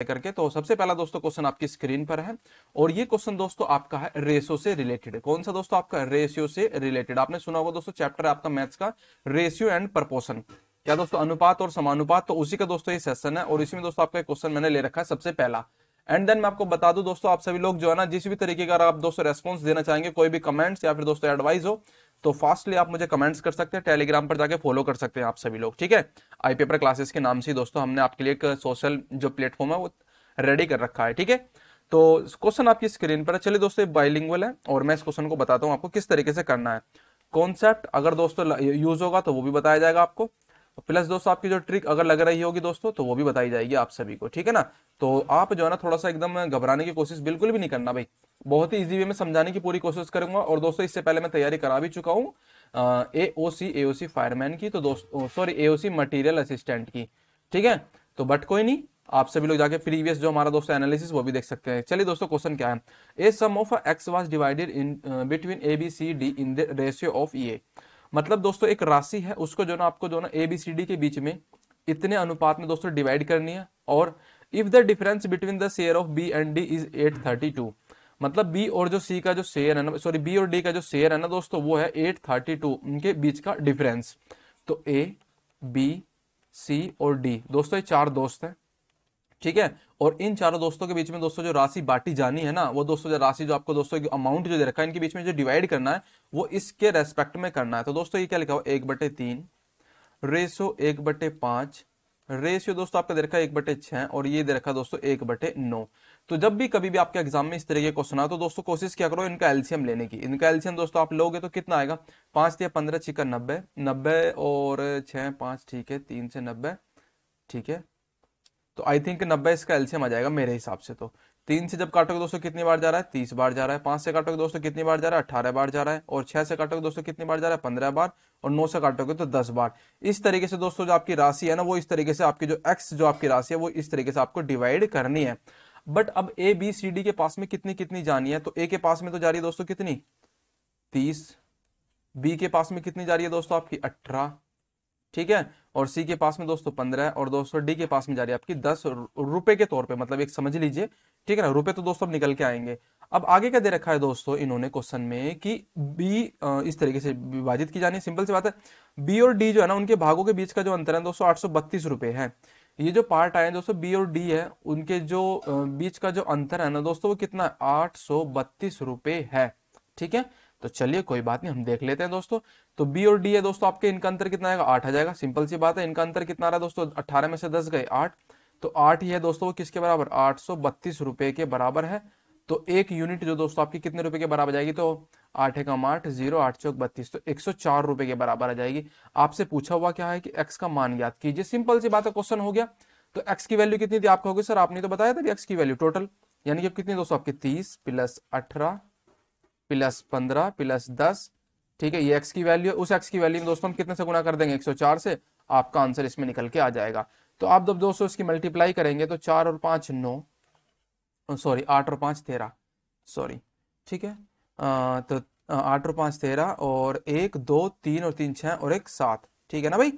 करके। तो सबसे पहला दोस्तों क्वेश्चन आपकी स्क्रीन पर है और ये क्वेश्चन दोस्तों आपका है रेशियो से रिलेटेड। कौन सा दोस्तों? आपका रेशियो से रिलेटेड। आपने सुना होगा दोस्तों, चैप्टर है आपका मैथ्स का रेशियो एंड प्रपोर्शन, क्या दोस्तों? अनुपात और समानुपात। तो उसी का दोस्तों ये सेशन है और इसी में दोस्तों आपका क्वेश्चन मैंने ले रखा है सबसे पहला। एंड देन मैं आपको बता दूं दोस्तों, आप सभी लोग जो है ना, जिस भी तरीके का आप दोस्तों रेस्पॉन्स देना चाहेंगे, कोई भी कमेंट्स या फिर दोस्तों एडवाइस हो, तो फास्टली आप मुझे कमेंट्स कर सकते हैं, टेलीग्राम पर जाके फॉलो कर सकते हैं आप सभी लोग, ठीक है? आई पेपर क्लासेस के नाम से दोस्तों हमने आपके लिए एक सोशल जो प्लेटफॉर्म है वो रेडी कर रखा है, ठीक है? तो क्वेश्चन आपकी स्क्रीन पर है। चलिए दोस्तों, बाइलिंगुअल है और मैं इस क्वेश्चन को बताता हूं आपको किस तरीके से करना है। कॉन्सेप्ट अगर दोस्तों यूज होगा तो वो भी बताया जाएगा आपको, प्लस दोस्तों आपकी जो ट्रिक अगर लग रही होगी दोस्तों तो वो भी बताई जाएगी आप सभी को, ठीक है ना? तो आप जो है ना, थोड़ा सा एकदम घबराने की कोशिश बिल्कुल भी नहीं करना भाई, बहुत ही इजी वे में समझाने की पूरी कोशिश करूंगा। और दोस्तों इससे पहले मैं तैयारी करा भी चुका हूँ एओसी फायरमैन की, तो दोस्तों सॉरी एओसी मटेरियल असिस्टेंट की, ठीक है? तो बट कोई नहीं, आप सभी लोग जाके प्रीवियस जो हमारा दोस्तों एनालिसिस वो भी देख सकते हैं। चलिए दोस्तों, क्वेश्चन क्या है? A sum of X was divided in between A B C D in the ratio of A. मतलब दोस्तों एक राशि है, उसको जो ना आपको जो ना ए बी सी डी के बीच में इतने अनुपात में दोस्तों डिवाइड करनी है। और if the difference between the share of B and D is 832, मतलब बी और जो सी का जो शेयर है ना, सॉरी बी और डी का जो शेयर है ना दोस्तों, वो है 832, उनके बीच का डिफरेंस। तो ए बी सी और डी दोस्तों ये चार दोस्त हैं, ठीक है? और इन चारों दोस्तों के बीच में दोस्तों जो राशि बांटी जानी है ना, वो दोस्तों जो राशि जो आपको दोस्तों अमाउंट जो दे रखा है, इनके बीच में जो डिवाइड करना है वो इसके रेस्पेक्ट में करना है। तो दोस्तों ये क्या लिखा हुआ? 1/3 रेशो 1/5 रेशियो दोस्तों आपका दे रखा है 1/6 और ये दे रखा है दोस्तों 1/9। तो जब भी कभी भी आपके एग्जाम में इस तरह के क्वेश्चन आए तो दोस्तों कोशिश क्या करो इनका एलसीएम लेने की। इनका एलसीएम दोस्तों आप लोगे तो कितना आएगा? 5 या 15 छिका 90, 90 और 6 5, ठीक है, 3 से 90, ठीक है? तो आई थिंक 90 इसका एलसीएम आ जाएगा मेरे हिसाब से। तो 3 से जब काटोगे दोस्तों कितनी बार जा रहा है? 30 बार जा रहा है। 5 से काटोगे दोस्तों कितनी बार जा रहा है? 18 बार जा रहा है। और 6 से काटोगे दोस्तों कितनी बार जा रहा है? 15 बार। और 9 से काटोगे तो 10 बार। इस तरीके से दोस्तों जो आपकी राशि है ना, वो इस तरीके से आपकी जो एक्स जो आपकी राशि है वो इस तरीके से आपको डिवाइड करनी है। बट अब ए बी सी डी के पास में कितनी कितनी जानी है? तो ए के पास में तो जा रही है दोस्तों कितनी? 30। बी के पास में कितनी जा रही है दोस्तों? आपकी 18, ठीक है? और सी के पास में दोस्तों 15 और दोस्तों डी के पास में जा रही है आपकी 10 रुपए के तौर पे, मतलब एक समझ लीजिए, ठीक है ना? रुपए तो दोस्तों अब निकल के आएंगे। अब आगे क्या दे रखा है दोस्तों इन्होंने क्वेश्चन में कि बी इस तरीके से विभाजित की जानी है। सिंपल सी बात है, बी और डी जो है ना, उनके भागों के बीच का जो अंतर है दोस्तों 832 रुपए है। ये जो पार्ट आए दोस्तों बी और डी है, उनके जो बीच का जो अंतर है ना दोस्तों, वो कितना है? 832 रुपए है, ठीक है? तो चलिए कोई बात नहीं, हम देख लेते हैं दोस्तों। तो बी और डी है दोस्तों, आपके इनका अंतर कितना आएगा? 8 आ जाएगा। सिंपल सी बात है, इनका अंतर कितना आ रहा है दोस्तों? 18 में से 10 गए 8, तो 8 ही है दोस्तों, वो किसके बराबर? 832 रुपए के बराबर है। तो एक यूनिट जो दोस्तों आपकी कितने रुपए के बराबर जाएगी? तो 8 एकम 8, 0 8 चौक 32, तो 104 रुपए के बराबर आ जाएगी। आपसे पूछा हुआ क्या है कि एक्स का मान ज्ञात कीजिए। सिंपल सी बात है, क्वेश्चन हो गया। तो एक्स की वैल्यू कितनी थी? आप कहोगे सर आपने तो बताया था एक्स की वैल्यू टोटल, यानी कि अब कितनी दोस्तों आपकी 30 प्लस 18 प्लस 15 प्लस 10, ठीक है? ये एक्स की वैल्यू है। उस एक्स की वैल्यू में दोस्तों हम कितने से गुणा कर देंगे? 104 से। आपका आंसर इसमें निकल के आ जाएगा। तो आप जब दोस्तों इसकी मल्टीप्लाई करेंगे तो 4 और 5 9, सॉरी 8 और 5 13, सॉरी, ठीक है? तो 8 और 5 13 और 1 2 3 और 3 6 और 1 7, ठीक है ना भाई?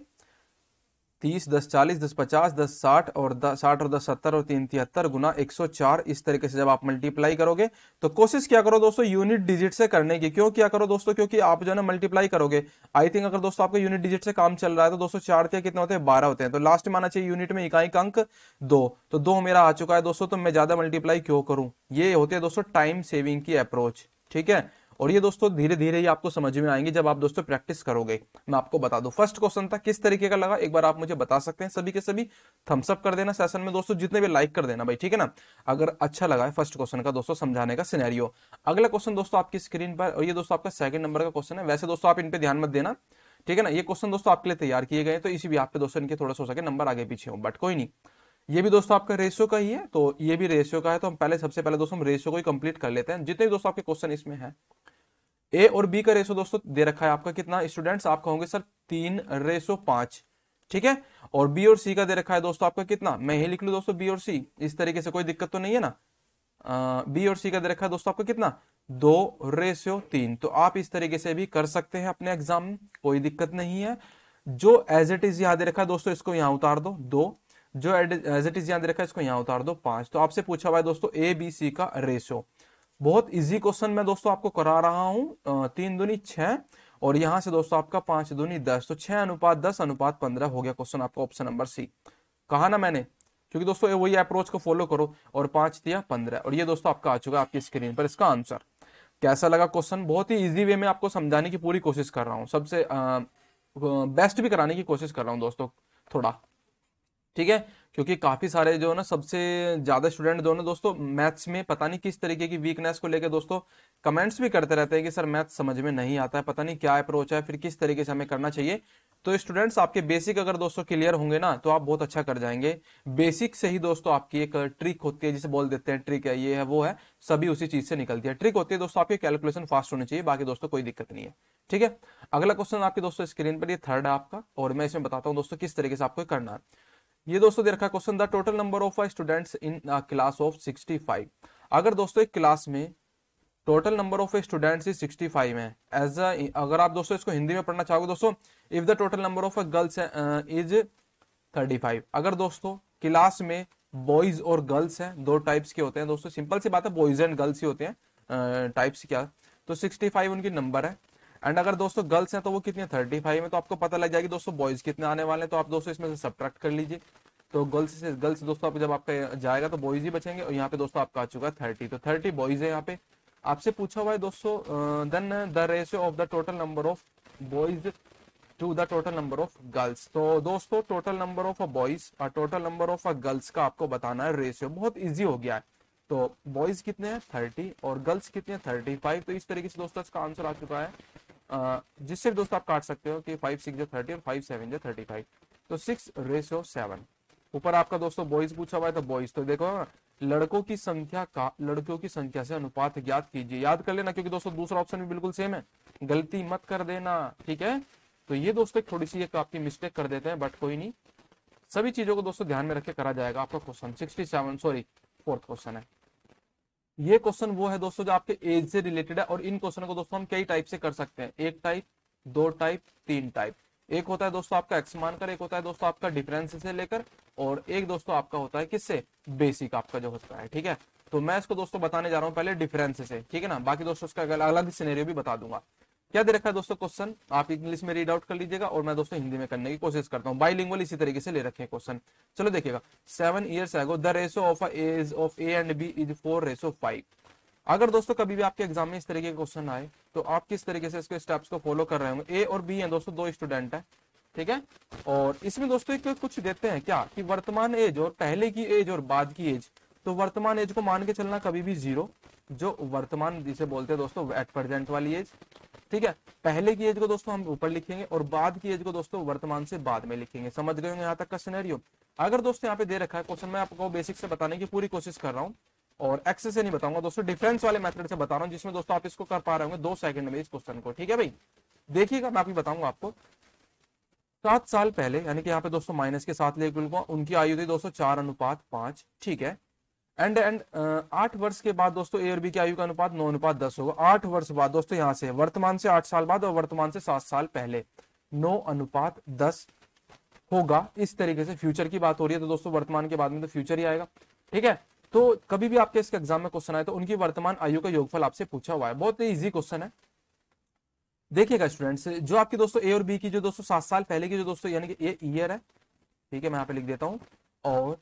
30 10 40 10 50 10 60 और 60 और 10 70 और 3 73 गुना 104। इस तरीके से जब आप मल्टीप्लाई करोगे तो कोशिश क्या करो दोस्तों यूनिट डिजिट से करने की। क्यों क्या करो दोस्तों? क्योंकि आप जो है ना मल्टीप्लाई करोगे, आई थिंक अगर दोस्तों आपका यूनिट डिजिट से काम चल रहा है तो दोस्तों 4 के कितने होते हैं? 12 होते हैं। तो लास्ट में आना चाहिए यूनिट में इकाई का अंक 2, तो 2 मेरा आ चुका है दोस्तों, तो मैं ज्यादा मल्टीप्लाई क्यों करूं? ये होते हैं दोस्तों टाइम सेविंग की अप्रोच, ठीक है? और ये दोस्तों धीरे धीरे ही आपको समझ में आएंगे जब आप दोस्तों प्रैक्टिस करोगे। मैं आपको बता दूं फर्स्ट क्वेश्चन था किस तरीके का लगा, एक बार आप मुझे बता सकते हैं सभी के सभी। थम्स अप कर देना सेशन में दोस्तों, जितने भी लाइक कर देना भाई, ठीक है ना? अगर अच्छा लगा है फर्स्ट क्वेश्चन का दोस्तों समझाने का सिनेरियो। अगला क्वेश्चन दोस्तों आपकी स्क्रीन पर, और ये दोस्तों आपका सेकंड नंबर का क्वेश्चन है। वैसे दोस्तों आप इन पे ध्यान मत देना, ठीक है ना? ये क्वेश्चन दोस्तों आपके लिए तैयार किए गए, तो इसी भी आप पे दोस्तों इनके थोड़ा सा हो सके नंबर आगे पीछे हो, बट कोई नहीं। ये भी दोस्तों आपका रेशियो का ही है, तो ये भी रेशियो का है। तो हम पहले सबसे पहले दोस्तों हम रेशियो को ही कंप्लीट कर लेते हैं, जितने भी दोस्तों आपके क्वेश्चन इसमें है। ए और बी का रेशो दोस्तों दे रखा है आपका कितना स्टूडेंट्स? आप कहोगे सर 3:5, ठीक है? और बी और सी का दे रखा है दोस्तों आपका कितना? मैं यही लिख लू दोस्तों बी और सी, इस तरीके से कोई दिक्कत तो नहीं है ना? बी और सी का दे रखा है दोस्तों आपका कितना? 2:3। तो आप इस तरीके से भी कर सकते हैं अपने एग्जाम में, कोई दिक्कत नहीं है। जो एज इट इज यहां दे रखा है दोस्तों इसको यहां उतार दो 2, जो एज इट इज यहाँ दे रखा है इसको यहाँ उतार दो 5। तो आपसे पूछा हुआ है दोस्तों ए बी सी का रेशियो। बहुत इजी क्वेश्चन मैं दोस्तों आपको करा रहा हूँ। 3 दूनी 6 और यहां से दोस्तों आपका 5 दूनी 10, तो 6:10:15 हो गया क्वेश्चन आपका ऑप्शन नंबर सी। कहा ना मैंने, क्योंकि दोस्तों वही अप्रोच को फॉलो करो। और 5 दिया 15 और ये दोस्तों आपका आ चुका है आपकी स्क्रीन पर इसका आंसर। कैसा लगा क्वेश्चन? बहुत ही इजी वे में आपको समझाने की पूरी कोशिश कर रहा हूँ, सबसे बेस्ट भी कराने की कोशिश कर रहा हूँ दोस्तों थोड़ा, ठीक है। क्योंकि काफी सारे जो है ना सबसे ज्यादा स्टूडेंट जो है ना दोस्तों मैथ्स में पता नहीं किस तरीके की वीकनेस को लेकर दोस्तों कमेंट्स भी करते रहते हैं कि सर मैथ्स समझ में नहीं आता है, पता नहीं क्या अप्रोच है, फिर किस तरीके से हमें करना चाहिए। तो स्टूडेंट्स आपके बेसिक अगर दोस्तों क्लियर होंगे ना तो आप बहुत अच्छा कर जाएंगे। बेसिक से ही दोस्तों आपकी एक ट्रिक होती है, जिसे बोल देते हैं ट्रिक है, ये है वो है, सभी उसी चीज से निकलती है। ट्रिक होती है दोस्तों आपकी कैलकुलेशन फास्ट होनी चाहिए, बाकी दोस्तों कोई दिक्कत नहीं है, ठीक है। अगला क्वेश्चन आपके दोस्तों स्क्रीन पर, ये थर्ड है आपका, और मैं इसमें बताता हूँ दोस्तों किस तरीके से आपको करना है। ये दोस्तों दे रखा है question, the total number of students in class of 65। अगर दोस्तों एक क्लास में total number of students is 65 है, अगर आप दोस्तों इसको हिंदी में पढ़ना चाहोगे दोस्तों, if the total number of girls is 35। अगर दोस्तों क्लास में बॉयज और गर्ल्स हैं, दो टाइप्स के होते हैं दोस्तों, सिंपल सी बात है, बॉयज एंड गर्ल्स ही होते हैं, टाइप्स क्या, तो 65 उनकी नंबर है। एंड अगर दोस्तों गर्ल्स हैं तो वो कितनी है 35 में, तो आपको पता लग जाएगी दोस्तों बॉयज कितने आने वाले हैं, तो आप दोस्तों इसमें से सब्ट्रैक्ट कर लीजिए। तो गर्ल्स दोस्तों आप जब आपका जाएगा तो बॉयज ही बचेंगे, और यहाँ पे दोस्तों आपका आ चुका है 30, तो 30 बॉयज है यहाँ पे। आपसे पूछा हुआ है दोस्तों then the ratio of the total number of boys to the total number of girls. तो दोस्तों टोटल नंबर ऑफ बॉयज और टोटल नंबर ऑफ गर्ल्स का आपको बताना है रेशियो, बहुत इजी हो गया है। तो बॉयज कितने हैं 30 और गर्ल्स कितने हैं 35। तो इस तरीके से दोस्तों इसका आंसर आ चुका है, जिससे दोस्तों आप काट सकते हो कि 5 6 जो 30 और 5 7 जो 35, तो 6:7। ऊपर आपका दोस्तों बॉयज पूछा हुआ है, तो बॉयज तो देखो लड़कों की संख्या का लड़कियों की संख्या से अनुपात ज्ञात कीजिए, याद कर लेना, क्योंकि दोस्तों दूसरा ऑप्शन भी बिल्कुल सेम है, गलती मत कर देना, ठीक है। तो ये दोस्तों थोड़ी सी एक आपकी मिस्टेक कर देते हैं, बट कोई नहीं, सभी चीजों को दोस्तों ध्यान में रख के करा जाएगा। आपका क्वेश्चन 67 सॉरी फोर्थ क्वेश्चन है। ये क्वेश्चन वो है दोस्तों जो आपके एज से रिलेटेड है, और इन क्वेश्चन को दोस्तों हम कई टाइप से कर सकते हैं, एक टाइप, दो टाइप, तीन टाइप। एक होता है दोस्तों आपका एक्स मानकर, एक होता है दोस्तों आपका डिफरेंस से लेकर, और एक दोस्तों आपका होता है किससे, बेसिक आपका जो होता है, ठीक है। तो मैं इसको दोस्तों बताने जा रहा हूं पहले डिफरेंस से, ठीक है ना, बाकी दोस्तों इसका अलग सिनेरियो भी बता दूंगा। क्या दे रखा है दोस्तों क्वेश्चन, आप इंग्लिश में रीड आउट कर लीजिएगा, और मैं दोस्तों हिंदी में करने की कोशिश करता हूँ, बाइलिंगुअल इसी तरीके से ले रखे हैं क्वेश्चन। चलो देखिएगा, 7 years ago the ratio of age of A and B is 4:5। अगर दोस्तों कभी भी आपके एग्जाम में इस तरीके के क्वेश्चन आए तो आप किस तरीके से इसके स्टेप्स को फॉलो कर रहे होंगे। ए और बी हैं दोस्तों, दो स्टूडेंट है, ठीक है। और इसमें दोस्तों एक कुछ देते हैं क्या कि वर्तमान एज और पहले की एज और बाद की एज। तो वर्तमान एज को मान के चलना कभी भी 0, जो वर्तमान जिसे बोलते हैं दोस्तों एट प्रेजेंट वाली एज, ठीक है। पहले की एज को दोस्तों हम ऊपर लिखेंगे और बाद की एज को दोस्तों वर्तमान से बाद में लिखेंगे। समझ गए होंगे यहाँ तक का सिनेरियो। अगर दोस्तों यहाँ पे दे रखा है क्वेश्चन, मैं आपको बेसिक से बताने की पूरी कोशिश कर रहा हूँ, और एक्स से नहीं बताऊंगा दोस्तों, डिफरेंस वाले मेथड से बता रहा हूं, जिसमें दोस्तों आप इसको कर पा रहे होंगे 2 सेकंड में इस क्वेश्चन को, ठीक है भाई। देखिएगा मैं अभी बताऊंगा आपको। 7 साल पहले, यानी कि यहाँ पे दोस्तों माइनस के साथ लेकर उनकी आयु थी दोस्तों 4:5, ठीक है। एंड 8 वर्ष के बाद दोस्तों ए और बी की आयु का अनुपात 9:10 होगा। 8 वर्ष बाद दोस्तों यहाँ से वर्तमान से 8 साल बाद और वर्तमान से 7 साल पहले 9:10 होगा। इस तरीके से फ्यूचर की बात हो रही है, तो दोस्तों वर्तमान के बाद में तो फ्यूचर ही आएगा, ठीक है। तो कभी भी आपके इसके एग्जाम में क्वेश्चन आए तो उनकी वर्तमान आयु का योगफल आपसे पूछा हुआ है, बहुत इजी क्वेश्चन है। देखिएगा स्टूडेंट्स, जो आपकी दोस्तों ए और बी की जो दोस्तों 7 साल पहले की जो दोस्तों यानी कि ये ईयर है, ठीक है, मैं यहाँ पे लिख देता हूं, और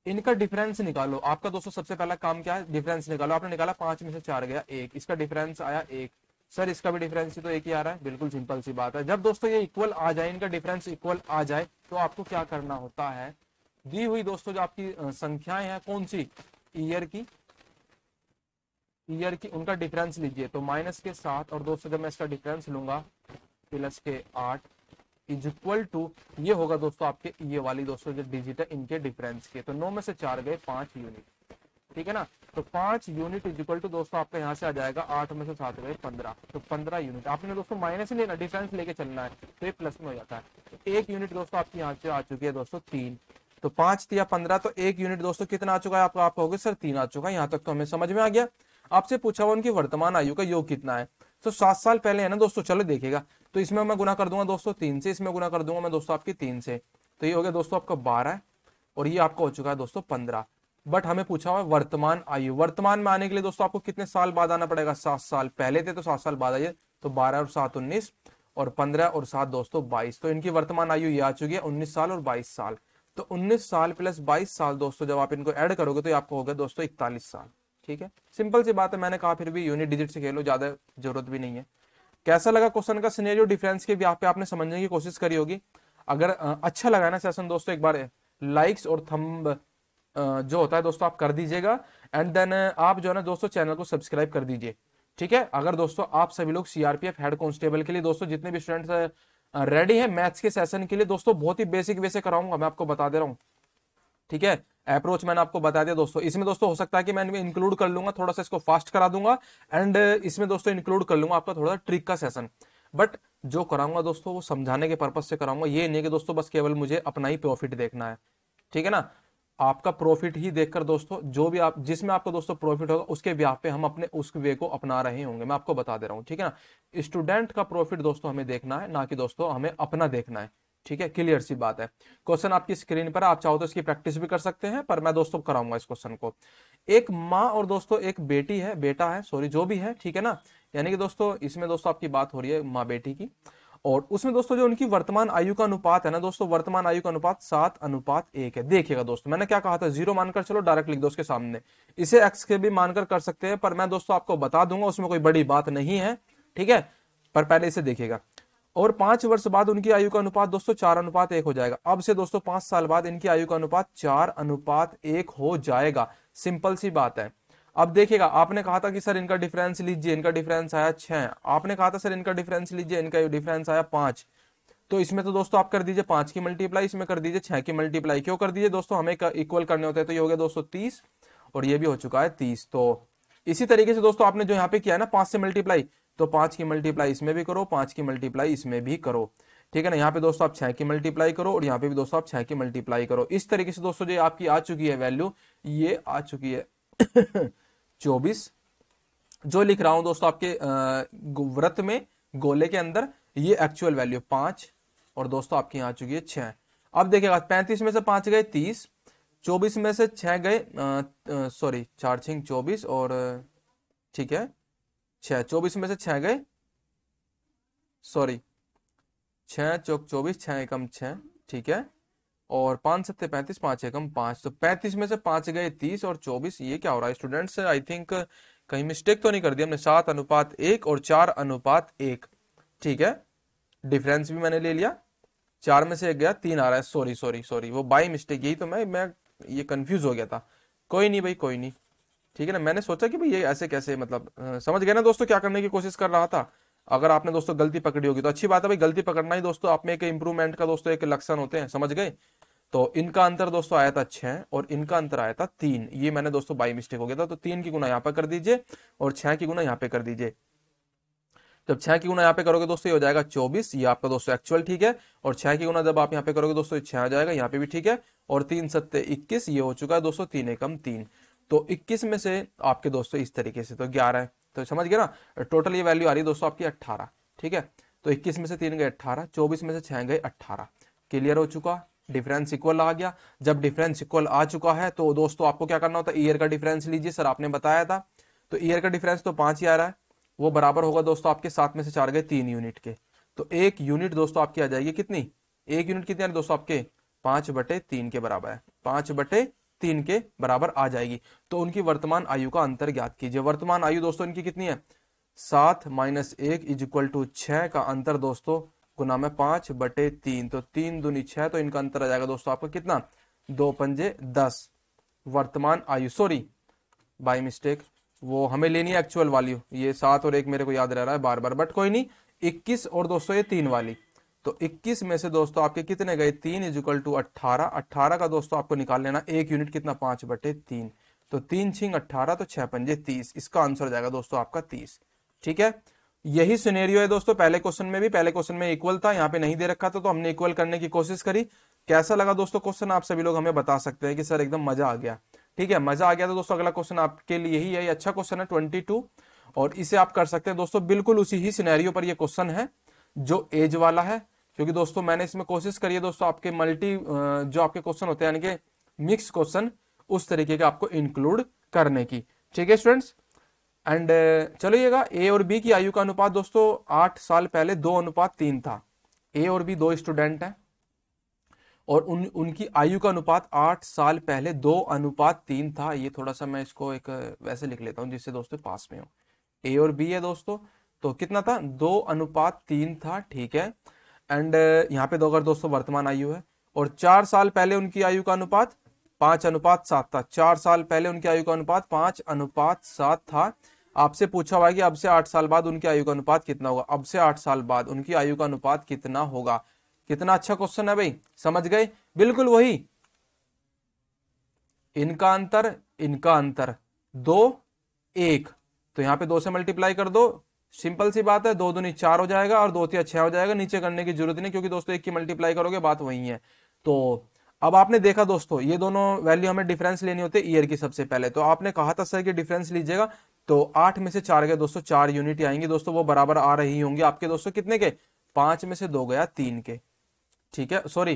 इनका डिफरेंस निकालो। आपका दोस्तों सबसे पहला काम क्या है, डिफरेंस निकालो। आपने निकाला 5 में से 4 गया 1, इसका डिफरेंस आया 1। सर इसका भी डिफरेंस तो एक ही आ रहा है, बिल्कुल सिंपल सी बात है। जब दोस्तों ये इक्वल आ जाए, इनका डिफरेंस इक्वल आ जाए, तो आपको क्या करना होता है, दी हुई दोस्तों जो आपकी संख्याएं हैं, कौन सी, ईयर की उनका डिफरेंस लीजिए। तो माइनस के 7 और दोस्तों जब मैं इसका डिफरेंस लूंगा प्लस के 8 इज इक्वल टू, ये होगा दोस्तों आपके ये वाली दोस्तों जो डिजिट है इनके डिफरेंस के। तो 9 में से 4 गए 5 यूनिट, ठीक है ना। तो 5 यूनिट इज इक्वल टू दोस्तों आपका यहाँ से आ जाएगा 8 में से 7 गए 15, तो 15 यूनिट। आपने दोस्तों माइनस ही लेना, डिफरेंस लेके चलना है, तो ये प्लस में हो जाता है। तो 1 यूनिट दोस्तों आपकी यहाँ से आ चुकी है दोस्तों 3, तो 5 या 15, तो 1 यूनिट दोस्तों कितना आ चुका है आपका, आप कहोगे सर 3 आ चुका है। यहाँ तक तो हमें समझ में आ गया। आपसे पूछा हुआ उनकी वर्तमान आयु का योग कितना है, तो 7 साल पहले है ना दोस्तों। चलो देखिएगा, तो इसमें मैं गुना कर दूंगा दोस्तों 3 से, इसमें गुना कर दूंगा मैं दोस्तों आपकी 3 से, तो ये हो गया दोस्तों आपका 12, और ये आपका हो चुका है दोस्तों 15। बट हमें पूछा हुआ है वर्तमान आयु। वर्तमान में आने के लिए दोस्तों आपको कितने साल बाद आना पड़ेगा? 7 साल। पहले थे तो 7 साल बाद आइए, तो 12 और 7 19, और 15 और 7 दोस्तों 22। तो इनकी वर्तमान आयु ये आ चुकी है 19 साल और 22 साल। तो 19 साल प्लस 22 साल दोस्तों जब आप इनको ऐड करोगे तो ये आपको होगा दोस्तों 41 साल। ठीक है, सिंपल सी बात है। मैंने कहा फिर भी यूनिट डिजिट से खेलो, ज्यादा जरूरत भी नहीं है। कैसा लगा क्वेश्चन का सिनेरियो? डिफरेंस के यहाँ पे आपने समझने की कोशिश करी होगी। अगर अच्छा लगा ना सेशन दोस्तों, एक बार लाइक्स और थंब जो होता है दोस्तों आप कर दीजिएगा। एंड देन आप जो है ना दोस्तों चैनल को सब्सक्राइब कर दीजिए। ठीक है, अगर दोस्तों आप सभी लोग सीआरपीएफ हेड कांस्टेबल के लिए दोस्तों जितने भी स्टूडेंट्स रेडी हैं मैथ्स के सेशन के लिए दोस्तों, बहुत ही बेसिक वे से कराऊंगा, मैं आपको बता दे रहा हूँ। ठीक है, अप्रोच मैंने आपको बता दिया दोस्तों। इसमें दोस्तों हो सकता है कि मैं इंक्लूड कर लूंगा, थोड़ा सा इसको फास्ट करा दूंगा। एंड इसमें दोस्तों इंक्लूड कर लूंगा आपका थोड़ा ट्रिक का सेशन। बट जो कराऊंगा दोस्तों वो समझाने के पर्पज से कराऊंगा, ये नहीं कि दोस्तों बस केवल मुझे अपना ही प्रॉफिट देखना है। ठीक है ना, आपका प्रॉफिट ही देखकर दोस्तों, जो भी आप जिसमें आपको दोस्तों प्रॉफिट होगा उसके ब्याह पे हम अपने उस वे को अपना रहे होंगे, मैं आपको बता दे रहा हूं। ठीक है ना, स्टूडेंट का प्रॉफिट दोस्तों हमें देखना है, ना कि दोस्तों हमें अपना देखना है। ठीक है, क्लियर सी बात है। क्वेश्चन आपकी स्क्रीन पर, आप चाहो तो इसकी प्रैक्टिस भी कर सकते हैं, पर मैं दोस्तों कराऊंगा इस क्वेश्चन को। एक माँ और दोस्तों एक बेटी है, बेटा है, सॉरी जो भी है। ठीक है ना, यानी कि दोस्तों इसमें दोस्तों आपकी बात हो रही है माँ बेटी की। और उसमें दोस्तों जो उनकी वर्तमान आयु का अनुपात है ना दोस्तों, वर्तमान आयु का अनुपात 7:1 है। देखिएगा दोस्तों, मैंने क्या कहा था, 0 मानकर चलो डायरेक्ट लिख दो उसके सामने। इसे एक्स के भी मानकर कर सकते हैं, पर मैं दोस्तों आपको बता दूंगा उसमें कोई बड़ी बात नहीं है। ठीक है, पर पहले इसे देखिएगा। और 5 वर्ष बाद उनकी आयु का अनुपात दोस्तों 4:1 हो जाएगा। अब से दोस्तों 5 साल बाद इनकी आयु का अनुपात 4:1 हो जाएगा। सिंपल सी बात है। अब देखिएगा, आपने कहा था कि सर इनका डिफरेंस लीजिए, इनका डिफरेंस आया 6। आपने कहा था सर इनका डिफरेंस लीजिए, इनका डिफरेंस आया 5। तो इसमें तो दोस्तों आप कर दीजिए 5 की मल्टीप्लाई, इसमें कर दीजिए 6 की मल्टीप्लाई। क्यों कर दीजिए दोस्तों? हमें इक्वल करने होते हैं। तो ये हो गया दोस्तों 30, और ये भी हो चुका है 30। तो इसी तरीके से दोस्तों आपने जो यहाँ पे किया ना 5 से मल्टीप्लाई, तो 5 की मल्टीप्लाई इसमें भी करो, 5 की मल्टीप्लाई इसमें भी करो। ठीक है ना, यहाँ पे दोस्तों आप 6 की मल्टीप्लाई करो, और यहाँ पे भी दोस्तों आप 6 की मल्टीप्लाई करो। इस तरीके से दोस्तों जो आपकी आ चुकी है वैल्यू, ये आ चुकी है 24। जो लिख रहा हूं दोस्तों आपके वृत्त में, गोले के अंदर, ये एक्चुअल वैल्यू 5, और दोस्तों आपकी यहाँ आ चुकी है 6। अब देखिएगा 35 में से 5 गए 30, 24 में से 6 गए, सॉरी 4 6 24, और ठीक है 6, 24 में से 6 गए, सॉरी 6 चौक 24, 6 एकम 6। ठीक है, और 5 7 35, 5 एकम 5। तो 35 में से 5 गए 30, और 24, ये क्या हो रहा है स्टूडेंट्स? आई थिंक कहीं मिस्टेक तो नहीं कर दी हमने। 7:1 और 4:1। ठीक है, डिफरेंस भी मैंने ले लिया, 4 में से 1 गया, 3 आ रहा है। सॉरी सॉरी सॉरी, वो बाई मिस्टेक, यही तो मैं ये कंफ्यूज हो गया था। कोई नहीं भाई, कोई नहीं। ठीक है ना, मैंने सोचा कि भाई ये ऐसे कैसे, मतलब समझ गए ना दोस्तों क्या करने की कोशिश कर रहा था। अगर आपने दोस्तों गलती पकड़ी होगी तो अच्छी बात है भाई, गलती पकड़ना ही दोस्तों आप में एक इंप्रूवमेंट का दोस्तों एक लक्षण होते हैं, समझ गए। तो इनका अंतर दोस्तों आया था 6, और इनका अंतर आया था 3। ये मैंने दोस्तों बाई मिस्टेक हो गया था। तो 3 की गुना यहाँ पे कर दीजिए, और 6 की गुना यहाँ पे कर दीजिए। जब 6 की गुना यहाँ पे करोगे दोस्तों ये हो जाएगा 24, ये आपका दोस्तों एक्चुअल। ठीक है, और 6 की गुना जब आप यहाँ पे करोगे दोस्तों 6 आ जाएगा, यहाँ पे भी ठीक है। और 3 7 21, ये हो चुका है दोस्तों 3 एकम 3। तो 21 में से आपके दोस्तों इस तरीके से तो 11 है। तो समझ गए ना, टोटल ये वैल्यू आ रही है दोस्तों आपकी 18। ठीक है, तो 21 में से 3 गए 18, 24 में से 6 गए 18। क्लियर हो चुका, डिफरेंस इक्वल आ गया। जब डिफरेंस इक्वल आ चुका है तो दोस्तों आपको क्या करना होता है, ईयर का डिफरेंस लीजिए, सर आपने बताया था। तो ईयर का डिफरेंस तो 5 ही आ रहा है, वो बराबर होगा दोस्तों आपके 7 में से 4 गए 3 यूनिट के। तो 1 यूनिट दोस्तों आपकी आ जाएगी कितनी? 1 यूनिट कितनी दोस्तों आपके 5/3 के बराबर है, 5/3 के बराबर आ जाएगी। तो उनकी वर्तमान आयु का अंतर ज्ञात कीजिए। वर्तमान आयु दोस्तों इनकी कितनी है? 7 - 1 = 6 का अंतर दोस्तों गुना में 5/3, तो 3 दूनी 6, तो इनका अंतर आ जाएगा दोस्तों आपका कितना? 2 पंजे 10। वर्तमान आयु, सॉरी बाय मिस्टेक, वो हमें लेनी है एक्चुअल वैल्यू। ये 7 और 1 मेरे को याद रह रहा है बार बार, बट कोई नहीं। 21 और दोस्तों ये 3 वाली, तो 21 में से दोस्तों आपके कितने गए? 3 = 18। 18 का दोस्तों आपको निकाल लेना 1 यूनिट कितना? 5/3। तो 3 छिंग 18, तो 6 पंजे 30। इसका आंसर हो जाएगा दोस्तों आपका 30। ठीक है, यही सिनेरियो है दोस्तों पहले क्वेश्चन में भी। पहले क्वेश्चन में इक्वल था, यहाँ पे नहीं दे रखा था, तो हमने इक्वल करने की कोशिश करी। कैसा लगा दोस्तों क्वेश्चन? आप सभी लोग हमें बता सकते हैं कि सर एकदम मजा आ गया। ठीक है, मजा आ गया। तो दोस्तों अगला क्वेश्चन आपके लिए यही है, ये अच्छा क्वेश्चन है 22, और इसे आप कर सकते हैं दोस्तों। बिल्कुल उसी ही सिनेरियो पर ये क्वेश्चन है जो एज वाला है, क्योंकि दोस्तों मैंने इसमें कोशिश करी है दोस्तों आपके जो आपके क्वेश्चन होते हैं यानी कि मिक्स क्वेश्चन उस तरीके के आपको इंक्लूड करने की। ठीक है स्टूडेंट्स। एंड चलिएगा, ए और बी की आयु का अनुपात दोस्तों 8 साल पहले 2:3 था। ए और बी दो स्टूडेंट हैं और उनकी आयु का अनुपात 8 साल पहले 2:3 था। ये थोड़ा सा मैं इसको एक वैसे लिख लेता हूं जिससे दोस्तों पास में हो। ए और बी है दोस्तों, तो कितना था 2:3 था। ठीक है। एंड यहाँ पे दो अगर दोस्तों वर्तमान आयु है, और 4 साल पहले उनकी आयु का अनुपात 5:7 था। 4 साल पहले उनकी आयु का अनुपात 5:7 था। आपसे पूछा हुआ है कि अब से 8 साल बाद उनकी आयु का अनुपात कितना होगा। अब से 8 साल बाद उनकी आयु का अनुपात कितना होगा। कितना अच्छा क्वेश्चन है भाई, समझ गए। बिल्कुल वही, इनका अंतर 2 1, तो यहाँ पे 2 से मल्टीप्लाई कर दो। सिंपल सी बात है, 2 दूनी 4 हो जाएगा और 2 तिया 6 हो जाएगा। नीचे करने की जरूरत नहीं क्योंकि दोस्तों एक की मल्टीप्लाई करोगे बात वही है। तो अब आपने देखा दोस्तों ये दोनों वैल्यू हमें डिफरेंस लेनी होती है ईयर की। सबसे पहले तो आपने कहा था सर कि डिफरेंस लीजिएगा, तो 8 में से 4 गए दोस्तों, 4 यूनिट आएंगी दोस्तों, वो बराबर आ रही होंगी आपके दोस्तों कितने के, 5 में से 2 गया 3 के। ठीक है, सॉरी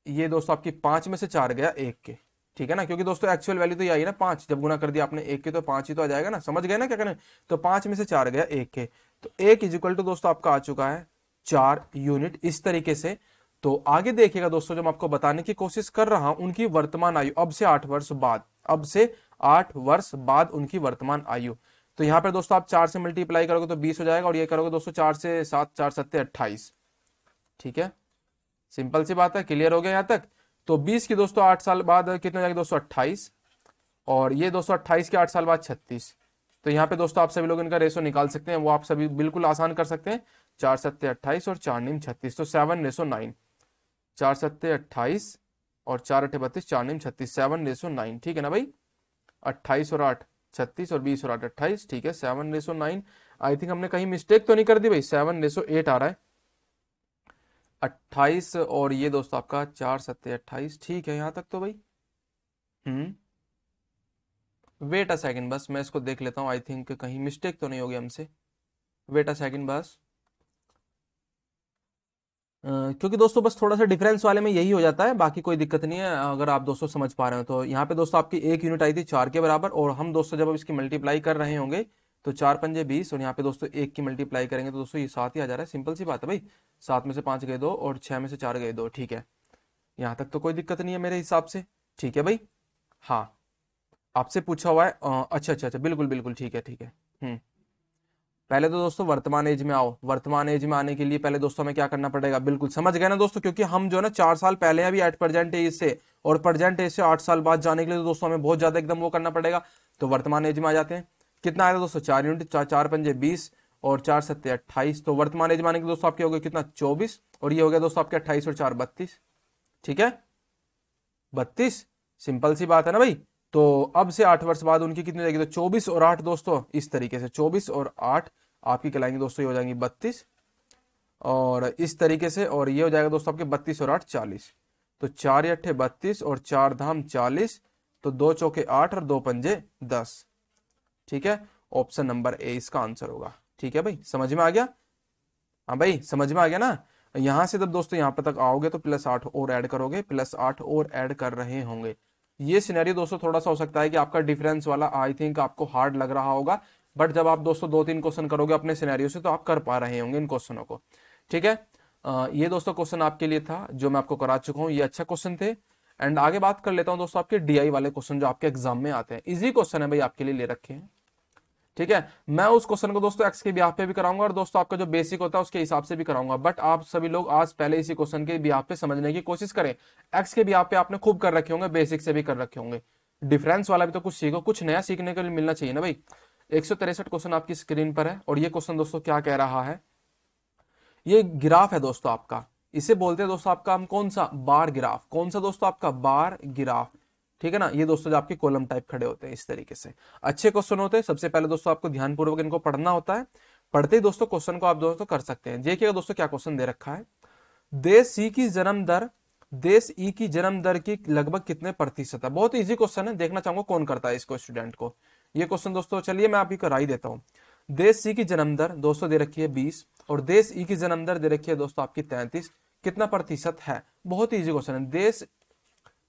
ये दोस्तों आपकी 5 में से 4 गया 1 के। ठीक है ना, क्योंकि दोस्तों एक्चुअल वैल्यू तो ये आई ना 5, जब गुना कर दिया आपने 1 के तो 5 ही तो आ जाएगा ना। समझ गए ना क्या करें। तो 5 में से 4 गया 1 के, तो 1 इजिकल टू दोस्तों आपका आ चुका है 4 यूनिट, इस तरीके से। तो आगे देखिएगा दोस्तों, जो मैं आपको बताने की कोशिश कर रहा हूं उनकी वर्तमान आयु अब से 8 वर्ष बाद, अब से 8 वर्ष बाद उनकी वर्तमान आयु। तो यहां पर दोस्तों आप 4 से मल्टीप्लाई करोगे तो 20 हो जाएगा, और ये करोगे दोस्तों 4 से 7, 4 7 28। ठीक है, सिंपल सी बात है, क्लियर हो गया यहां तक। तो 20 की दोस्तों 8 साल बाद कितने हो जाएगी दोस्तों 28, और ये दोस्तों 28 के 8 साल बाद 36। तो यहाँ पे दोस्तों आप सभी लोग इनका रेशो निकाल सकते हैं, वो आप सभी बिल्कुल आसान कर सकते हैं। 4 सत्ते 28 और 4 नीम 36, तो 7:9। 4 सत्ते 28 और 4 अठे 32, 4 नीम 36, 7:9। ठीक है ना भाई, 28 और 8 36 और 20 और 8 28। ठीक है, 7:9। आई थिंक हमने कहीं मिस्टेक तो नहीं कर दी भाई, 7:8 आ रहा है। 28 और ये दोस्तों आपका 4 सत्ते 28। ठीक है यहां तक तो भाई। वेट अ सेकंड, बस मैं इसको देख लेता हूँ, आई थिंक कहीं मिस्टेक तो नहीं होगी हमसे। वेट अ सेकंड बस, क्योंकि दोस्तों बस थोड़ा सा डिफरेंस वाले में यही हो जाता है, बाकी कोई दिक्कत नहीं है अगर आप दोस्तों समझ पा रहे हो। तो यहाँ पे दोस्तों आपकी 1 यूनिट आई थी 4 के बराबर, और हम दोस्तों जब अब इसकी मल्टीप्लाई कर रहे होंगे तो 4 पंजे 20, और यहाँ पे दोस्तों 1 की मल्टीप्लाई करेंगे तो दोस्तों ये 7 ही आ जा रहा है। सिंपल सी बात है भाई, 7 में से 5 गए 2 और 6 में से 4 गए 2। ठीक है, यहाँ तक तो कोई दिक्कत नहीं है मेरे हिसाब से। ठीक है भाई, हाँ आपसे पूछा हुआ है अच्छा अच्छा अच्छा, बिल्कुल बिल्कुल, ठीक है ठीक है। पहले तो दोस्तों वर्तमान एज में आओ। वर्तमान एज में आने के लिए पहले दोस्तों हमें क्या करना पड़ेगा, बिल्कुल समझ गए ना दोस्तों, क्योंकि हम जो है ना 4 साल पहले अभी एट प्रेजेंट एज से, और प्रेजेंट एज से 8 साल बाद जाने के लिए तो दोस्तों हमें बहुत ज्यादा एकदम वो करना पड़ेगा। तो वर्तमान एज में आ जाते हैं। कितना आया दोस्तों 4 यूनिट, 4 पंजे 20 और 4 सत्ते 28। तो वर्तमान एज में आने के दोस्तों आपके हो गए कितना 24, और ये हो गया दोस्तों आपके 28 और 4 32। ठीक है 32, सिंपल सी बात है ना भाई। तो अब से 8 वर्ष बाद उनकी कितनी जाएगी, तो 24 और 8 दोस्तों इस तरीके से, 24 और 8 आपकी कहलाएंगे दोस्तों, ये हो जाएंगी 32, और इस तरीके से, और ये हो जाएगा दोस्तों आपके 32 और 8 40। तो 4 अट्ठे 32 और 4 धाम 40, तो 2 चौके 8 और 2 पंजे 10। ठीक है, ऑप्शन नंबर ए इसका आंसर होगा। ठीक है भाई, समझ में आ गया। हाँ भाई समझ में आ गया ना। यहां से जब दोस्तों यहां पर तक आओगे तो +8 और ऐड करोगे, +8 और ऐड कर रहे होंगे। ये सिनेरियो दोस्तों थोड़ा सा हो सकता है कि आपका डिफरेंस वाला आई थिंक आपको हार्ड लग रहा होगा, बट जब आप दोस्तों 2-3 क्वेश्चन करोगे अपने सिनेरियो से तो आप कर पा रहे होंगे इन क्वेश्चनों को। ठीक है, ये दोस्तों क्वेश्चन आपके लिए था जो मैं आपको करा चुका हूँ, ये अच्छा क्वेश्चन थे। एंड आगे बात कर लेता हूँ दोस्तों आपके डीआई वाले क्वेश्चन जो आपके एग्जाम में आते हैं। इजी क्वेश्चन है भाई, आपके लिए ले रखे हैं। ठीक है, मैं उस क्वेश्चन को दोस्तों एक्स के ब्याह पे भी कराऊंगा, और दोस्तों आपका जो बेसिक होता है उसके हिसाब से भी कराऊंगा, बट आप सभी लोग आज पहले इसी क्वेश्चन के ब्याह पे समझने की कोशिश करें। एक्स के ब्याह पे आपने खूब कर रखे होंगे, बेसिक से भी कर रखे होंगे, डिफरेंस वाला भी तो कुछ सीखो, कुछ नया सीखने के लिए मिलना चाहिए ना भाई। 163 क्वेश्चन आपकी स्क्रीन पर है, और ये क्वेश्चन दोस्तों क्या कह रहा है, ये ग्राफ है दोस्तों आपका, इसे बोलते हैं दोस्तों आपका हम कौन सा, बार ग्राफ। कौन सा दोस्तों आपका, बार ग्राफ। ठीक है ना, ये दोस्तों जो आपके कॉलम टाइप खड़े होते हैं इस तरीके से, अच्छे क्वेश्चन होते हैं। सबसे पहले दोस्तों आपको ध्यानपूर्वक इनको पढ़ना होता है, पढ़ते ही दोस्तों क्वेश्चन को आप दोस्तों कर सकते हैं। देखिएगा दोस्तों क्या क्वेश्चन दे रखा है, देश सी की जन्म दर, देश ई की जन्म दर की लगभग कितने प्रतिशत है। बहुत इजी क्वेश्चन है, देखना चाहूंगा कौन करता है इसको स्टूडेंट को। ये क्वेश्चन दोस्तों चलिए मैं आपकी कराई देता हूं। देश सी की जन्म दर दोस्तों दे रखी है 20, और देश ई की जन्म दर दे रखी है दोस्तों आपकी 33, कितना प्रतिशत है। बहुत इजी क्वेश्चन है। देश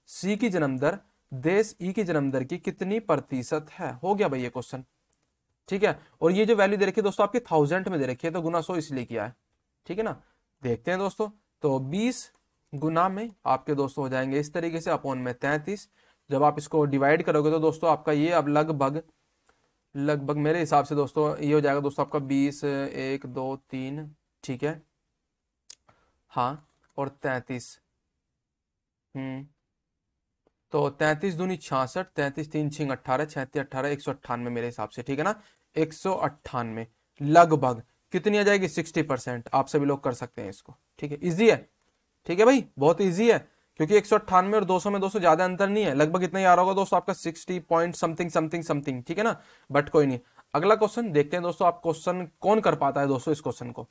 सी की जन्म दर देश ई की जन्म दर की कितनी प्रतिशत है। हो गया भाई ये क्वेश्चन, ठीक है। और ये जो वैल्यू दे रखी है दोस्तों आपकी 1000 में दे रखी है, तो गुना 100 इसलिए किया है, ठीक है ना। देखते हैं दोस्तों, तो 20 गुना में आपके दोस्तों हो जाएंगे इस तरीके से अपॉन में 33। जब आप इसको डिवाइड करोगे तो दोस्तों आपका ये अब लगभग लगभग मेरे हिसाब से दोस्तों ये हो जाएगा दोस्तों आपका 20 1 2 3, ठीक है, हाँ, और 33, तो 33 दूनी 66, 33 3 6 18, 36 18, 198 मेरे हिसाब से, ठीक है ना। 198 लगभग कितनी आ जाएगी, 60%। आप सभी लोग कर सकते हैं इसको, ठीक है, इजी है, ठीक है भाई, बहुत इजी है, क्योंकि 198 और 200 में दोस्तों ज्यादा अंतर नहीं है, लगभग इतना ही आ रहा होगा दोस्तों आपका 60 पॉइंट समथिंग समथिंग समथिंग, ठीक है ना। बट कोई नहीं, अगला क्वेश्चन देखते हैं दोस्तों, आप क्वेश्चन कौन कर पाता है दोस्तों इस क्वेश्चन को।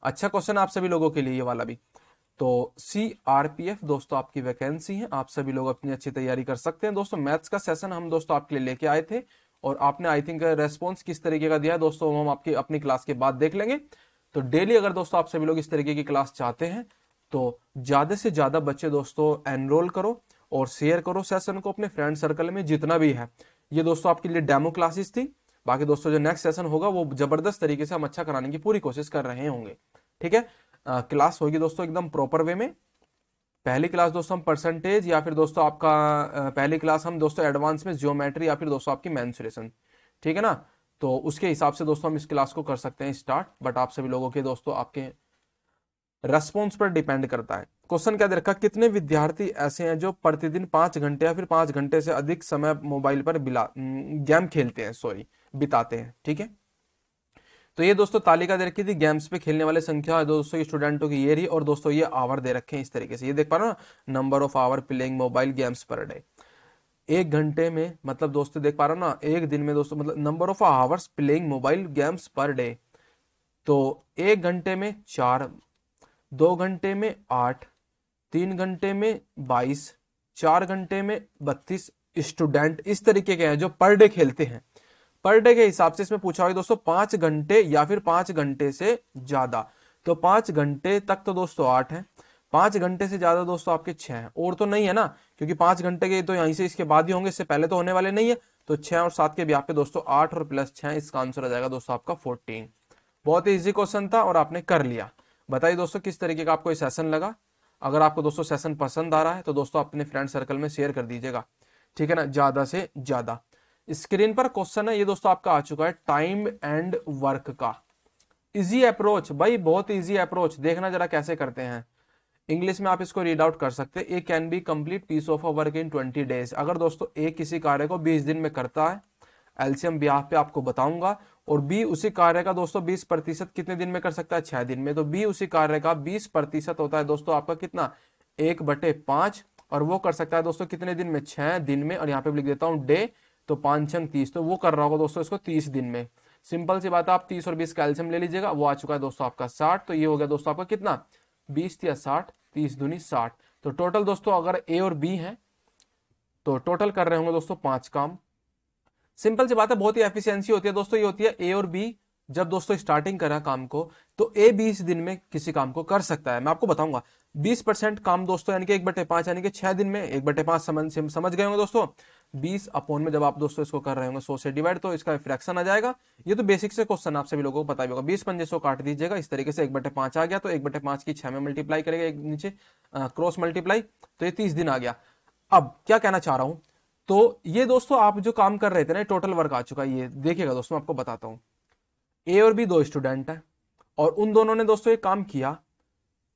अच्छा क्वेश्चन आप सभी लोगों के लिए ये वाला भी। तो CRPF दोस्तों आपकी वैकेंसी है, आप सभी लोग अपनी अच्छी तैयारी कर सकते हैं दोस्तों। मैथ्स का सेशन हम दोस्तों आपके लिए लेके आए थे, और आपने आई थिंक रेस्पॉन्स किस तरीके का दिया है दोस्तों हम आपकी अपनी क्लास के बाद देख लेंगे। तो डेली अगर दोस्तों आप सभी लोग इस तरीके की क्लास चाहते हैं तो ज्यादा से ज्यादा बच्चे दोस्तों एनरोल करो और शेयर करो सेशन को अपने फ्रेंड सर्कल में जितना भी है। ये दोस्तों आपके लिए डेमो क्लासेस थी, बाकी दोस्तों जो नेक्स्ट सेशन होगा वो जबरदस्त तरीके से हम अच्छा कराने की पूरी कोशिश कर रहे होंगे, ठीक है। क्लास होगी दोस्तों एकदम प्रॉपर वे में। पहली क्लास दोस्तों हम परसेंटेज, या फिर दोस्तों आपका पहली क्लास हम दोस्तों एडवांस में ज्योमेट्री, या फिर दोस्तों आपकी मेंसुरेशन, ठीक है ना। तो उसके हिसाब से दोस्तों हम इस क्लास को कर सकते हैं स्टार्ट, बट आप सभी लोगों के दोस्तों आपके रेस्पॉन्स पर डिपेंड करता है। क्वेश्चन क्या दे रखा, कितने विद्यार्थी ऐसे हैं जो प्रतिदिन 5 घंटे या फिर 5 घंटे से अधिक समय मोबाइल पर गेम खेलते हैं, सॉरी बिताते हैं, ठीक है। तो ये दोस्तों तालिका दे रखी थी गेम्स पे खेलने वाले संख्या दोस्तों स्टूडेंटों की ये रही, और दोस्तों ये आवर दे रखे हैं इस तरीके से, ये देख पा रहे हो ना, number of hour playing mobile games per day. 1 घंटे में मतलब दोस्तों देख पा रहे हो ना, एक दिन में दोस्तों मतलब number of hours playing mobile games per day. तो 1 घंटे में 4, 2 घंटे में 8, 3 घंटे में 22, 4 घंटे में 32 स्टूडेंट इस तरीके के हैं जो पर डे खेलते हैं। पर डे के हिसाब से इसमें पूछा हुआ दोस्तों 5 घंटे या फिर 5 घंटे से ज्यादा। तो 5 घंटे तक तो दोस्तों 8 है, 5 घंटे से ज्यादा दोस्तों आपके 6 हैं, और तो नहीं है ना, क्योंकि 5 घंटे के तो यहीं से इसके बाद ही होंगे, इससे पहले तो होने वाले नहीं है। तो 6 और 7 के ब्याह पे दोस्तों 8 और प्लस 6, इसका आंसर आ जाएगा दोस्तों आपका 14। बहुत ही इजी क्वेश्चन था और आपने कर लिया। बताइए दोस्तों किस तरीके का आपको ये सेशन लगा। अगर आपको दोस्तों सेशन पसंद आ रहा है तो दोस्तों अपने फ्रेंड सर्कल में शेयर कर दीजिएगा, ठीक है ना, ज्यादा से ज्यादा। स्क्रीन पर क्वेश्चन है ये दोस्तों आपका आ चुका है टाइम एंड वर्क का। इजी अप्रोच भाई, बहुत इजी अप्रोच, देखना जरा कैसे करते हैं। इंग्लिश में आप इसको रीड आउट कर सकते हैं, A can be complete piece of a work in 20 days. अगर दोस्तों ए किसी कार्य को 20 दिन में करता है, एलसीएम ब्याह पे आपको बताऊंगा, और बी उसी कार्य का दोस्तों 20% कितने दिन में कर सकता है, 6 दिन में। तो बी उसी कार्य का 20% होता है दोस्तों आपका कितना, 1/5, और वो कर सकता है दोस्तों कितने दिन में, 6 दिन में। और यहाँ पे लिख देता हूँ डे, तो 5 छंग 30, तो वो कर रहा होगा दोस्तों इसको 30 दिन में। सिंपल सी बात है, आप 30 और 20 कैल्शियम ले लीजिएगा, वो आ चुका है दोस्तों आपका 60। तो ये हो गया दोस्तों आपका कितना, 20 या 60, 30 दूनी 60। तो टोटल दोस्तों अगर ए और बी है तो टोटल कर रहे होंगे दोस्तों 5 काम। सिंपल सी बात है, बहुत ही एफिशिएंसी होती है दोस्तों, ये होती है ए और बी जब दोस्तों स्टार्टिंग करा काम को, तो ए 20 दिन में किसी काम को कर सकता है। मैं आपको बताऊंगा 20% काम दोस्तों, यानी कि 1/5 यानी कि 6 दिन में 1/5 समझ गए होंगे दोस्तों। 20 अपॉन में जब आप दोस्तों इसको कर रहे होंगे 100 से डिवाइड, तो इसका फ्रैक्शन आ जाएगा। ये तो बेसिक से क्वेश्चन आप सभी लोगों को पता ही होगा। 20 पंजे 100 काट दीजिएगा इस तरीके से, 1/5 आ गया, तो 1/5 की 6 में मल्टीप्लाई करेगा, एक नीचे क्रॉस मल्टीप्लाई, तो ये 30 दिन आ गया। अब क्या कहना चाह रहा हूं, तो ये दोस्तों आप जो काम कर रहे थे ना, टोटल वर्क आ चुका है। ये देखिएगा दोस्तों, मैं आपको बताता हूं, ए और बी 2 स्टूडेंट हैं, और उन दोनों ने दोस्तों एक काम किया।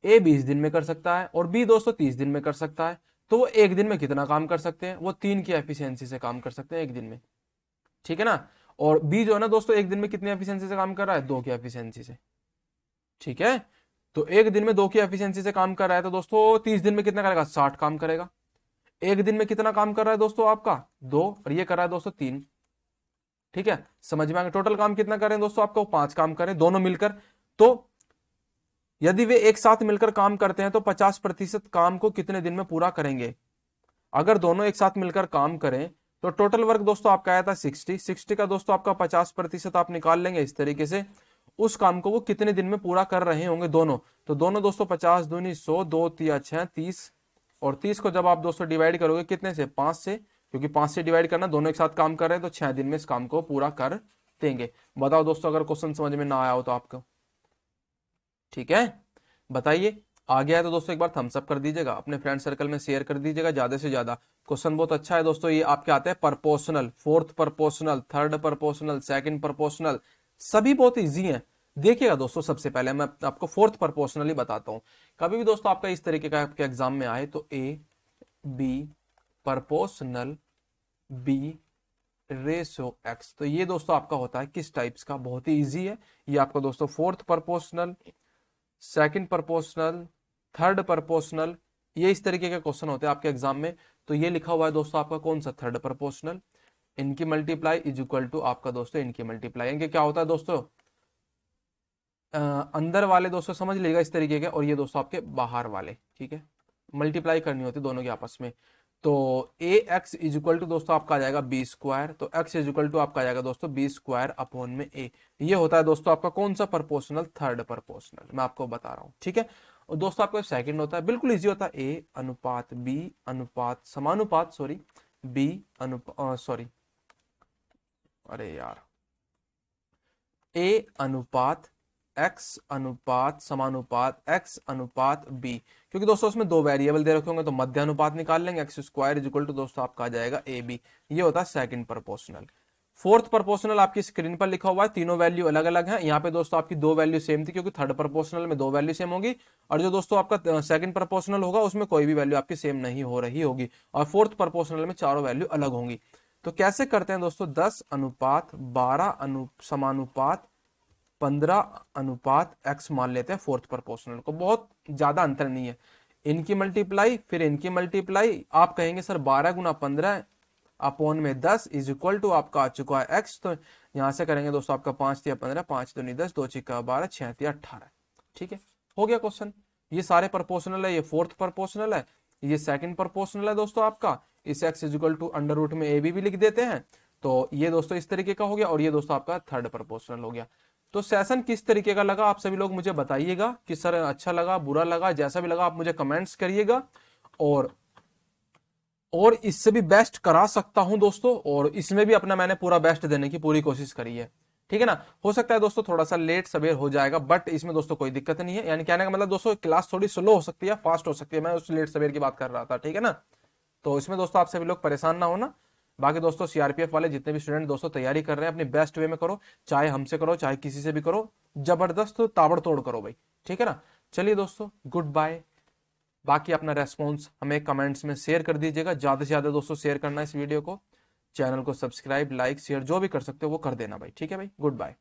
ए 20 दिन में कर सकता है और बी दोस्तों 30 दिन में कर सकता है। तो वो एक दिन में कितना काम कर सकते हैं, वो 3 की एफिशिएंसी से काम कर सकते हैं एक दिन में, ठीक है ना। और बी जो है ना दोस्तों एक दिन में कितनी एफिशिएंसी से काम कर रहा है, 2 की एफिशिएंसी से, ठीक है। तो एक दिन में 2 की एफिशिएंसी से काम कर रहा है, तो दोस्तों 30 दिन में कितना करेगा, 60 काम करेगा। एक दिन में कितना काम कर रहा है दोस्तों आपका, 2, और ये कर रहा है दोस्तों 3, ठीक है। समझ में आएगा, टोटल काम कितना करें दोस्तों आपको, 5 काम करें दोनों मिलकर। तो यदि वे एक साथ मिलकर काम करते हैं तो 50% काम को कितने दिन में पूरा करेंगे। अगर दोनों एक साथ मिलकर काम करें तो टोटल वर्क दोस्तों आपका आया था 60 का दोस्तों आपका 50% आप निकाल लेंगे इस तरीके से। उस काम को वो कितने दिन में पूरा कर रहे होंगे दोनों, तो दोनों दोस्तों 50 दूनी 100, 2 तिया 6, 30, और 30 को जब आप दोस्तों डिवाइड करोगे कितने से, 5 से, क्योंकि 5 से डिवाइड करना, दोनों एक साथ काम कर रहे हैं, तो 6 दिन में इस काम को पूरा कर देंगे। बताओ दोस्तों अगर क्वेश्चन समझ में ना आया हो तो आपको, ठीक है, बताइए। आ गया है तो दोस्तों एक बार थम्स अप कर दीजिएगा, अपने फ्रेंड सर्कल में शेयर कर दीजिएगा ज्यादा से ज्यादा। क्वेश्चन बहुत अच्छा है दोस्तों, ये आपके आते हैं proportional, fourth proportional, third proportional, second proportional, सभी बहुत इजी हैं। देखिएगा दोस्तों, सबसे पहले मैं आपको फोर्थ प्रपोर्शनल ही बताता हूं। कभी भी दोस्तों आपका इस तरीके का आपके एग्जाम में आए तो A B proportional B ratio X, तो ये दोस्तों आपका होता है किस टाइप्स का, बहुत ही इजी है। ये आपका दोस्तों fourth proportional, second proportional, third proportional, ये इस तरीके के क्वेश्चन होते हैं आपके एग्जाम में। तो ये लिखा हुआ है दोस्तों आपका कौन सा, थर्ड प्रपोर्शनल, इनकी मल्टीप्लाई इज इक्वल टू आपका दोस्तों इनकी मल्टीप्लाई। इनके क्या होता है दोस्तों, अंदर वाले दोस्तों समझ लीजिएगा इस तरीके के, और ये दोस्तों आपके बाहर वाले, ठीक है, मल्टीप्लाई करनी होती है दोनों की आपस में। तो ए एक्स इज इक्वल टू दोस्तों आपका आ जाएगा बी स्क्वायर, तो एक्स इज इक्वल टू आपका आ जाएगा दोस्तों बी स्क्वायर अपॉन में ए। ये होता है दोस्तों आपका कौन सा प्रपोर्शनल, थर्ड प्रपोर्शनल, मैं आपको बता रहा हूं, ठीक है। और दोस्तों आपका सेकंड होता है, बिल्कुल इजी होता है, ए अनुपात बी अनुपात समानुपात, सॉरी बी अनुपात, सॉरी अरे यार, ए अनुपात एक्स अनुपात समानुपात एक्स अनुपात बी, क्योंकि दोस्तों उसमें दो वेरिएबल दे रखे होंगे तो मध्य अनुपात निकाल लेंगे, X square is equal to दोस्तों आपका आ जाएगा ए बी। ये होता है सेकंड प्रपोर्शनल। फोर्थ प्रपोर्शनल आपकी स्क्रीन पर लिखा हुआ है, तीनों वैल्यू अलग अलग हैं। यहाँ पे दोस्तों आपकी दो वैल्यू सेम थी, क्योंकि थर्ड प्रपोर्शनल में दो वैल्यू सेम होगी, और जो दोस्तों आपका सेकंड प्रपोर्शनल होगा उसमें कोई भी वैल्यू आपकी सेम नहीं हो रही होगी, और फोर्थ प्रपोर्शनल में चारों वैल्यू अलग होंगी। तो कैसे करते हैं दोस्तों, 10 अनुपात 12 समानुपात 15 अनुपात x मान लेते हैं फोर्थ प्रपोर्शनल को, बहुत ज्यादा अंतर नहीं है। इनकी मल्टीप्लाई फिर इनकी मल्टीप्लाई, आप कहेंगे सर 12 गुना 15 अपॉन में 10 इज इक्वल टू आपका आ चुका है x, तो यहां से करेंगे दोस्तों आपका 5 तिया 15, 5 दूनी 10, 2 छिक्का 12, 6 तिया 18, ठीक है, हो गया क्वेश्चन। ये सारे प्रपोर्शनल है, ये फोर्थ प्रपोर्शनल है, ये सेकंड प्रपोर्शनल है दोस्तों आपका। इस x is equal to under root में ए बी भी लिख देते हैं, तो ये दोस्तों इस तरीके का हो गया, और ये दोस्तों आपका थर्ड प्रपोर्शनल हो गया। तो सेशन किस तरीके का लगा आप सभी लोग मुझे बताइएगा कि सर अच्छा लगा बुरा लगा, जैसा भी लगा आप मुझे कमेंट्स करिएगा, और इससे भी बेस्ट करा सकता हूं दोस्तों, और इसमें भी अपना मैंने पूरा बेस्ट देने की पूरी कोशिश करी है, ठीक है ना। हो सकता है दोस्तों थोड़ा सा लेट सवेर हो जाएगा, बट इसमें दोस्तों कोई दिक्कत नहीं है, यानी कहने का मतलब दोस्तों क्लास थोड़ी स्लो हो सकती है, फास्ट हो सकती है, मैं उस लेट सवेर की बात कर रहा था, ठीक है ना। तो इसमें दोस्तों आप सभी लोग परेशान ना होना। बाकी दोस्तों सीआरपीएफ वाले जितने भी स्टूडेंट दोस्तों तैयारी कर रहे हैं अपनी बेस्ट वे में करो, चाहे हमसे करो चाहे किसी से भी करो, जबरदस्त ताबड़तोड़ करो भाई, ठीक है ना। चलिए दोस्तों, गुड बाय। बाकी अपना रेस्पॉन्स हमें कमेंट्स में शेयर कर दीजिएगा, ज्यादा से ज्यादा दोस्तों शेयर करना इस वीडियो को, चैनल को सब्सक्राइब लाइक शेयर जो भी कर सकते हो वो कर देना भाई, ठीक है भाई, गुड बाय।